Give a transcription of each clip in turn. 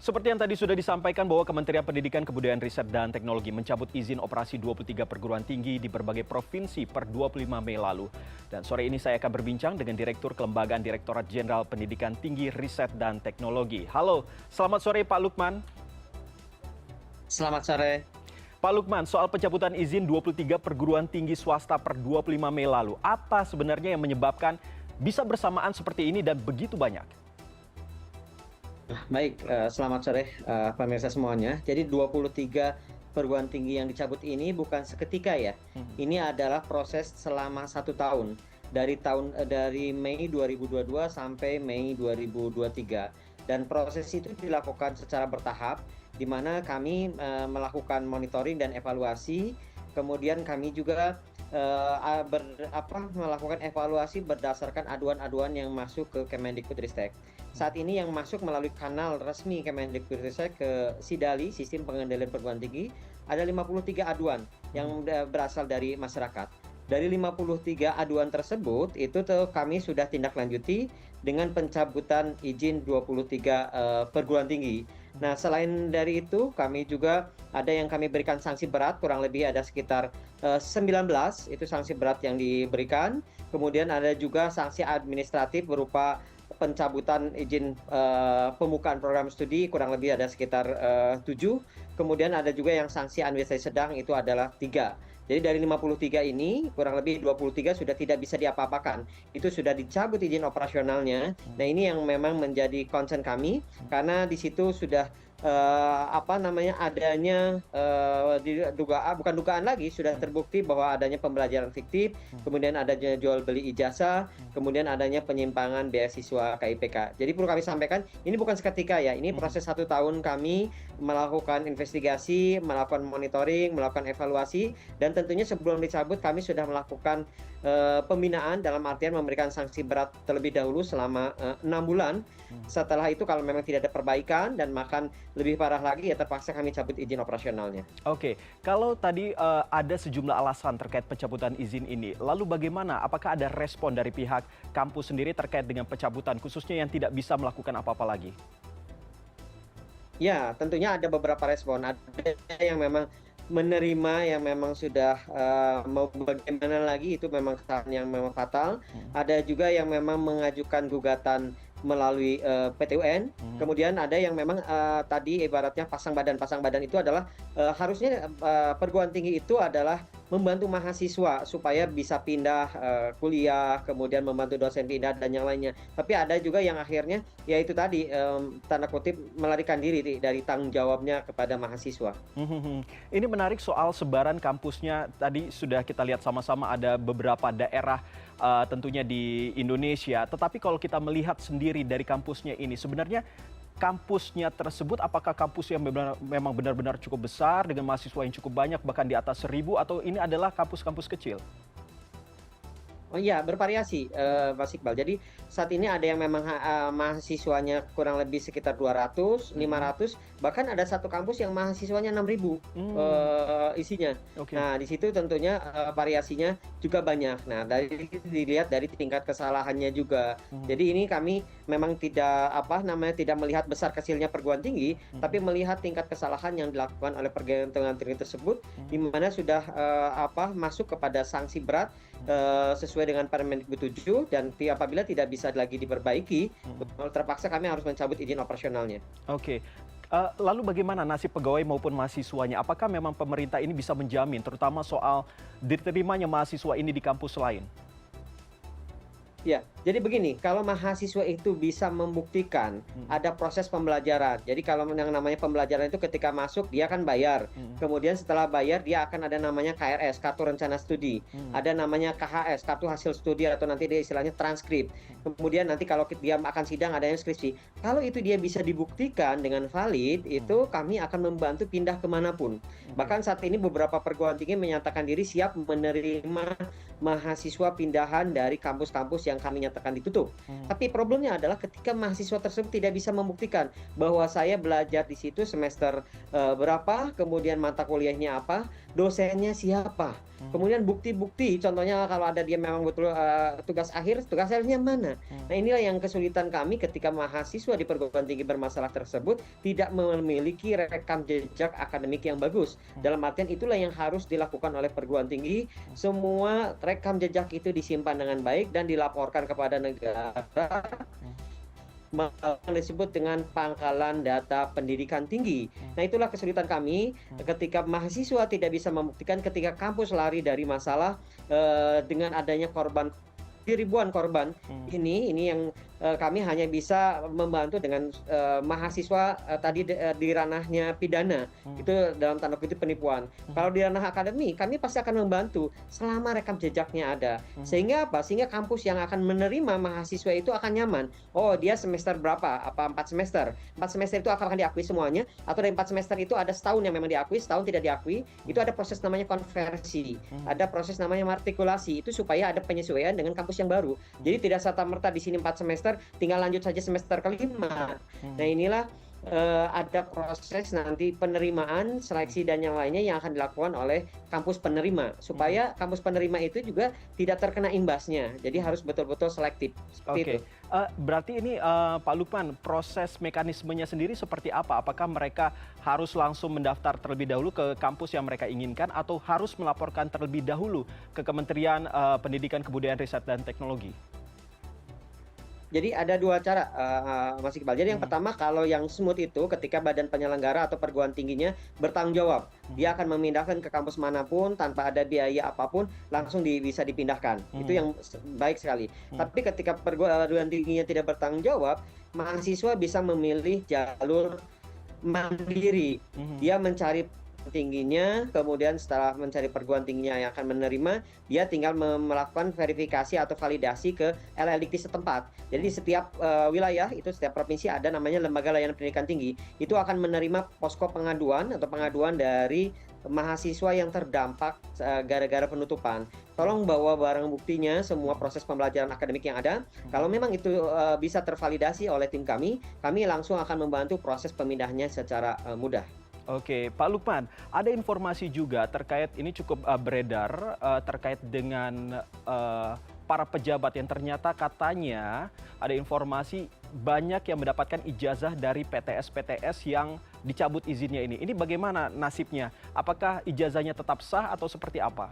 Seperti yang tadi sudah disampaikan bahwa Kementerian Pendidikan, Kebudayaan, Riset, dan Teknologi mencabut izin operasi 23 perguruan tinggi di berbagai provinsi per 25 Mei lalu. Dan sore ini saya akan berbincang dengan Direktur Kelembagaan Direktorat Jenderal Pendidikan Tinggi, Riset, dan Teknologi. Halo, selamat sore Pak Lukman. Selamat sore. Pak Lukman, soal pencabutan izin 23 perguruan tinggi swasta per 25 Mei lalu, apa sebenarnya yang menyebabkan bisa bersamaan seperti ini dan begitu banyak? Baik, selamat sore pemirsa semuanya. Jadi 23 perguruan tinggi yang dicabut ini bukan seketika ya. Ini adalah proses selama 1 tahun. Dari Mei 2022 sampai Mei 2023. Dan proses itu dilakukan secara bertahap, di mana kami melakukan monitoring dan evaluasi. Kemudian kami juga melakukan evaluasi berdasarkan aduan-aduan yang masuk ke Kemendikbudristek. Saat ini yang masuk melalui kanal resmi Kemendikbudristek ke SIDALI, Sistem Pengendalian Perguruan Tinggi, ada 53 aduan yang berasal dari masyarakat. Dari 53 aduan tersebut, itu kami sudah tindak lanjuti dengan pencabutan izin 23 perguruan tinggi. Nah, selain dari itu, kami juga ada yang kami berikan sanksi berat, kurang lebih ada sekitar 19, itu sanksi berat yang diberikan. Kemudian ada juga sanksi administratif berupa pencabutan izin pembukaan program studi, kurang lebih ada sekitar 7. Kemudian ada juga yang sanksi administrasi sedang, itu adalah 3. Jadi dari 53 ini, kurang lebih 23 sudah tidak bisa diapa-apakan. Itu sudah dicabut izin operasionalnya. Nah, ini yang memang menjadi concern kami, karena di situ sudah adanya bukan dugaan lagi, sudah terbukti bahwa adanya pembelajaran fiktif, kemudian adanya jual beli ijazah, kemudian adanya penyimpangan beasiswa KIPK. Jadi perlu kami sampaikan, ini bukan seketika ya, ini proses 1 tahun kami melakukan investigasi, melakukan monitoring, melakukan evaluasi, dan tentunya sebelum dicabut kami sudah melakukan pembinaan, dalam artian memberikan sanksi berat terlebih dahulu selama 6 bulan. Setelah itu kalau memang tidak ada perbaikan dan makan lebih parah lagi, ya terpaksa kami cabut izin operasionalnya. Oke, kalau tadi ada sejumlah alasan terkait pencabutan izin ini, lalu bagaimana? Apakah ada respon dari pihak kampus sendiri terkait dengan pencabutan, khususnya yang tidak bisa melakukan apa-apa lagi? Ya, tentunya ada beberapa respon. Ada yang memang menerima, yang memang sudah mau bagaimana lagi, itu memang kesalahan yang memang fatal. Ada juga yang memang mengajukan gugatan melalui PT UN. Kemudian ada yang memang tadi ibaratnya pasang badan itu adalah harusnya perguruan tinggi itu adalah membantu mahasiswa supaya bisa pindah kuliah, kemudian membantu dosen pindah dan yang lainnya. Tapi ada juga yang akhirnya yaitu tadi tanda kutip melarikan diri dari tanggung jawabnya kepada mahasiswa. Ini menarik soal sebaran kampusnya. Tadi sudah kita lihat sama-sama ada beberapa daerah tentunya di Indonesia. Tetapi kalau kita melihat sendiri dari kampusnya ini, sebenarnya kampusnya tersebut apakah kampus yang memang benar-benar cukup besar dengan mahasiswa yang cukup banyak, bahkan di atas 1.000, atau ini adalah kampus-kampus kecil? Oh iya, bervariasi, Mas Iqbal. Jadi saat ini ada yang memang mahasiswanya kurang lebih sekitar 200, 500, bahkan ada satu kampus yang mahasiswanya 6.000 isinya. Oke. Nah, di situ tentunya variasinya juga banyak. Nah, dilihat dari tingkat kesalahannya juga. Jadi ini kami memang tidak melihat besar kecilnya perguruan tinggi, tapi melihat tingkat kesalahan yang dilakukan oleh perguruan tinggi tersebut, di mana sudah masuk kepada sanksi berat sesuai dengan Permendikbud 7, dan apabila tidak bisa lagi diperbaiki, terpaksa kami harus mencabut izin operasionalnya. Oke. Lalu bagaimana nasib pegawai maupun mahasiswanya? Apakah memang pemerintah ini bisa menjamin, terutama soal diterimanya mahasiswa ini di kampus lain? Ya, jadi begini, kalau mahasiswa itu bisa membuktikan ada proses pembelajaran. Jadi kalau yang namanya pembelajaran itu ketika masuk dia akan bayar. Kemudian setelah bayar dia akan ada namanya KRS, Kartu Rencana Studi. Ada namanya KHS, Kartu Hasil Studi, atau nanti dia istilahnya transkrip. Kemudian nanti kalau dia akan sidang ada yang skripsi. Kalau itu dia bisa dibuktikan dengan valid, itu kami akan membantu pindah kemanapun. Bahkan saat ini beberapa perguruan tinggi menyatakan diri siap menerima mahasiswa pindahan dari kampus-kampus yang kami nyatakan ditutup. Tapi problemnya adalah ketika mahasiswa tersebut tidak bisa membuktikan bahwa saya belajar di situ semester berapa, kemudian mata kuliahnya apa, dosennya siapa. Kemudian bukti-bukti, contohnya kalau ada dia memang betul tugas akhirnya mana? Nah, inilah yang kesulitan kami ketika mahasiswa di perguruan tinggi bermasalah tersebut tidak memiliki rekam jejak akademik yang bagus. Dalam artian itulah yang harus dilakukan oleh perguruan tinggi. Semua rekam jejak itu disimpan dengan baik dan dilaporkan kepada negara yang disebut dengan pangkalan data pendidikan tinggi. Nah, itulah kesulitan kami ketika mahasiswa tidak bisa membuktikan ketika kampus lari dari masalah dengan adanya korban ribuan korban ini yang kami hanya bisa membantu dengan mahasiswa tadi di ranahnya pidana itu dalam tanda kutip penipuan. Kalau di ranah akademi kami pasti akan membantu selama rekam jejaknya ada. Sehingga apa? Sehingga kampus yang akan menerima mahasiswa itu akan nyaman. Oh, dia semester berapa? Apa 4 semester? 4 semester itu akan diakui semuanya atau dari 4 semester itu ada setahun yang memang diakui, setahun tidak diakui. Itu ada proses namanya konversi. Ada proses namanya matrikulasi. Itu supaya ada penyesuaian dengan kampus yang baru. Jadi tidak serta-merta di sini 4 semester tinggal lanjut saja semester kelima. Nah, inilah ada proses nanti penerimaan, seleksi dan yang lainnya yang akan dilakukan oleh kampus penerima supaya kampus penerima itu juga tidak terkena imbasnya. Jadi harus betul-betul selektif. Seperti itu. Berarti ini Pak Lukman, proses mekanismenya sendiri seperti apa? Apakah mereka harus langsung mendaftar terlebih dahulu ke kampus yang mereka inginkan atau harus melaporkan terlebih dahulu ke Kementerian Pendidikan, Kebudayaan, Riset, dan Teknologi? Jadi ada dua cara, Mas Iqbal. Jadi yang pertama, kalau yang smooth itu ketika badan penyelenggara atau perguruan tingginya bertanggung jawab. Dia akan memindahkan ke kampus manapun tanpa ada biaya apapun, langsung bisa dipindahkan. Itu yang baik sekali. Tapi ketika perguruan tingginya tidak bertanggung jawab, mahasiswa bisa memilih jalur mandiri. Dia mencari tingginya, kemudian setelah mencari perguruan tingginya yang akan menerima, dia tinggal melakukan verifikasi atau validasi ke LLDikti setempat. Jadi setiap wilayah itu, setiap provinsi ada namanya Lembaga Layanan Pendidikan Tinggi. Itu akan menerima posko pengaduan atau pengaduan dari mahasiswa yang terdampak gara-gara penutupan. Tolong bawa barang buktinya, semua proses pembelajaran akademik yang ada. Kalau memang itu bisa tervalidasi oleh tim kami langsung akan membantu proses pemindahnya secara mudah. Oke, Pak Lukman, ada informasi juga terkait ini cukup beredar terkait dengan para pejabat yang ternyata katanya ada informasi banyak yang mendapatkan ijazah dari PTS-PTS yang dicabut izinnya ini. Ini bagaimana nasibnya? Apakah ijazahnya tetap sah atau seperti apa?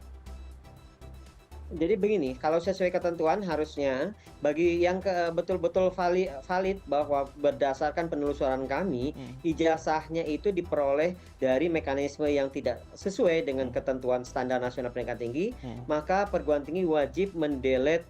Jadi begini, kalau sesuai ketentuan harusnya bagi yang betul-betul valid bahwa berdasarkan penelusuran kami, ijazahnya itu diperoleh dari mekanisme yang tidak sesuai dengan ketentuan standar nasional pendidikan tinggi, maka perguruan tinggi wajib mendelete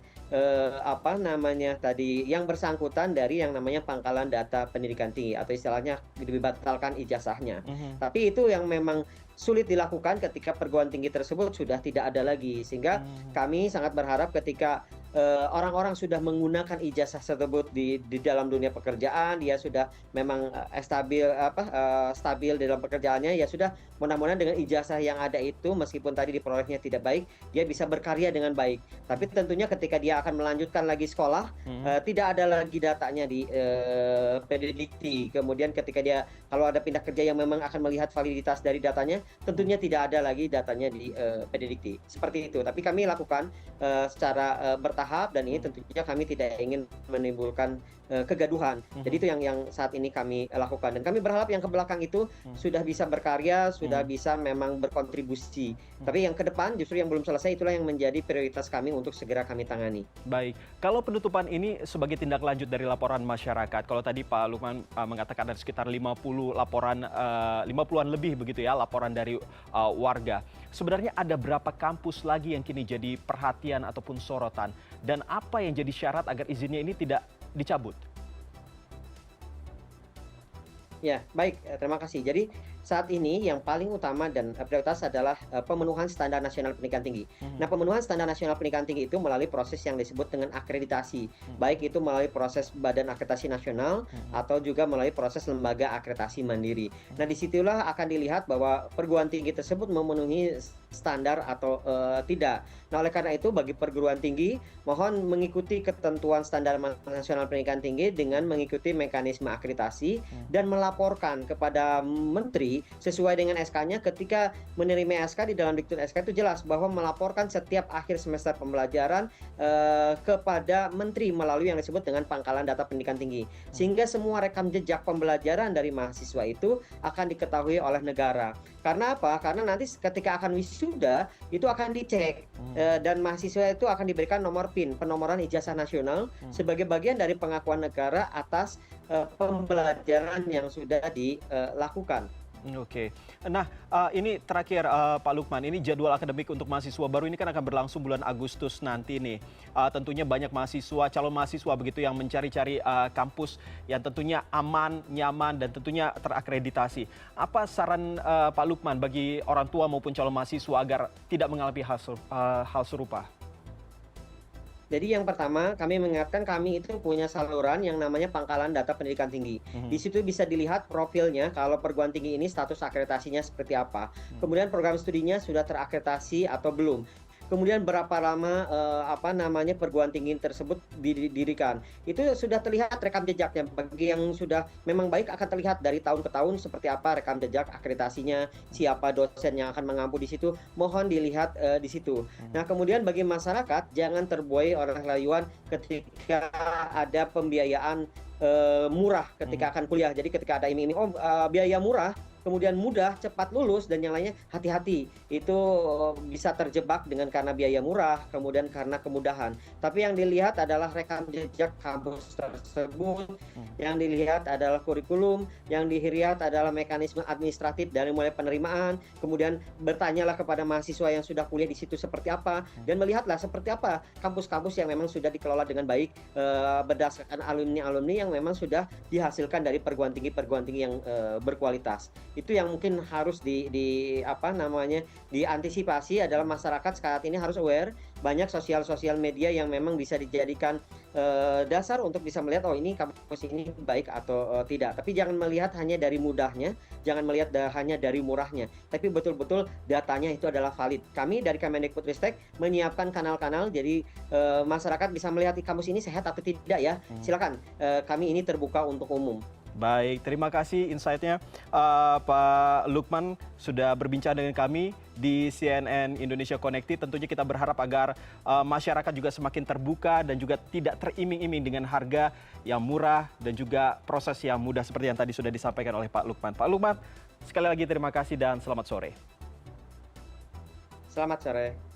yang bersangkutan dari yang namanya pangkalan data pendidikan tinggi atau istilahnya dibatalkan ijazahnya. Tapi itu yang memang sulit dilakukan ketika perguruan tinggi tersebut sudah tidak ada lagi, sehingga kami sangat berharap ketika orang-orang sudah menggunakan ijazah tersebut di dalam dunia pekerjaan, dia sudah memang stabil dalam pekerjaannya, ya sudah, mudah-mudahan dengan ijazah yang ada itu meskipun tadi diperolehnya tidak baik, dia bisa berkarya dengan baik. Tapi tentunya ketika dia akan melanjutkan lagi sekolah, tidak ada lagi datanya di Pendikti. Kemudian ketika dia kalau ada pindah kerja yang memang akan melihat validitas dari datanya, tentunya tidak ada lagi datanya di Pendikti. Seperti itu. Tapi kami lakukan secara bertahap dan ini tentunya kami tidak ingin menimbulkan kegaduhan. Jadi itu yang saat ini kami lakukan dan kami berharap yang ke belakang itu sudah bisa berkarya, sudah bisa memang berkontribusi. Tapi yang ke depan justru yang belum selesai itulah yang menjadi prioritas kami untuk segera kami tangani. Baik, kalau penutupan ini sebagai tindak lanjut dari laporan masyarakat, kalau tadi Pak Lukman mengatakan ada sekitar 50 laporan, 50-an lebih begitu ya laporan dari warga. Sebenarnya ada berapa kampus lagi yang kini jadi perhatian ataupun sorotan? Dan apa yang jadi syarat agar izinnya ini tidak dicabut? Ya, baik, terima kasih. Jadi saat ini yang paling utama dan prioritas adalah pemenuhan standar nasional pendidikan tinggi. Nah, pemenuhan standar nasional pendidikan tinggi itu melalui proses yang disebut dengan akreditasi. Baik itu melalui proses Badan Akreditasi Nasional atau juga melalui proses Lembaga Akreditasi Mandiri. Nah, disitulah akan dilihat bahwa perguruan tinggi tersebut memenuhi standar atau tidak. Nah, oleh karena itu bagi perguruan tinggi mohon mengikuti ketentuan standar nasional pendidikan tinggi dengan mengikuti mekanisme akreditasi dan melaporkan kepada menteri Tapi sesuai dengan SK-nya, ketika menerima SK, di dalam diktum SK itu jelas bahwa melaporkan setiap akhir semester pembelajaran kepada menteri melalui yang disebut dengan pangkalan data pendidikan tinggi. Sehingga semua rekam jejak pembelajaran dari mahasiswa itu akan diketahui oleh negara. Karena apa? Karena nanti ketika akan wisuda itu akan dicek dan mahasiswa itu akan diberikan nomor PIN, penomoran ijazah nasional, sebagai bagian dari pengakuan negara atas pembelajaran yang sudah dilakukan. Oke. Nah, ini terakhir Pak Lukman, ini jadwal akademik untuk mahasiswa baru ini kan akan berlangsung bulan Agustus nanti nih. Tentunya banyak mahasiswa, calon mahasiswa begitu yang mencari-cari kampus yang tentunya aman, nyaman, dan tentunya terakreditasi. Apa saran Pak Lukman bagi orang tua maupun calon mahasiswa agar tidak mengalami hal serupa? Jadi yang pertama, kami mengingatkan kami itu punya saluran yang namanya pangkalan data pendidikan tinggi. Di situ bisa dilihat profilnya kalau perguruan tinggi ini status akreditasinya seperti apa. Kemudian program studinya sudah terakreditasi atau belum. Kemudian berapa lama perguruan tinggi tersebut didirikan. Itu sudah terlihat rekam jejaknya. Bagi yang sudah memang baik akan terlihat dari tahun ke tahun seperti apa rekam jejak akreditasinya, siapa dosen yang akan mengampu di situ, mohon dilihat di situ. Nah, kemudian bagi masyarakat jangan terbuai oleh layuan ketika ada pembiayaan murah ketika akan kuliah. Jadi ketika ada iming-iming biaya murah, kemudian mudah, cepat lulus, dan yang lainnya hati-hati. Itu bisa terjebak karena biaya murah, kemudian karena kemudahan. Tapi yang dilihat adalah rekam jejak kampus tersebut, yang dilihat adalah kurikulum, yang dilihat adalah mekanisme administratif dari mulai penerimaan, kemudian bertanyalah kepada mahasiswa yang sudah kuliah di situ seperti apa, dan melihatlah seperti apa kampus-kampus yang memang sudah dikelola dengan baik berdasarkan alumni-alumni yang memang sudah dihasilkan dari perguruan tinggi yang berkualitas. Itu yang mungkin harus diantisipasi adalah masyarakat saat ini harus aware. Banyak sosial media yang memang bisa dijadikan dasar untuk bisa melihat ini kampus ini baik atau tidak. Tapi jangan melihat hanya dari mudahnya, jangan melihat hanya dari murahnya, tapi betul-betul datanya itu adalah valid. Kami dari Kemendikbudristek menyiapkan kanal-kanal, jadi masyarakat bisa melihat kampus ini sehat atau tidak ya. Silakan, kami ini terbuka untuk umum. Baik, terima kasih insight-nya Pak Lukman sudah berbincang dengan kami di CNN Indonesia Connected. Tentunya kita berharap agar masyarakat juga semakin terbuka dan juga tidak teriming-iming dengan harga yang murah dan juga proses yang mudah seperti yang tadi sudah disampaikan oleh Pak Lukman. Pak Lukman, sekali lagi terima kasih dan selamat sore. Selamat sore.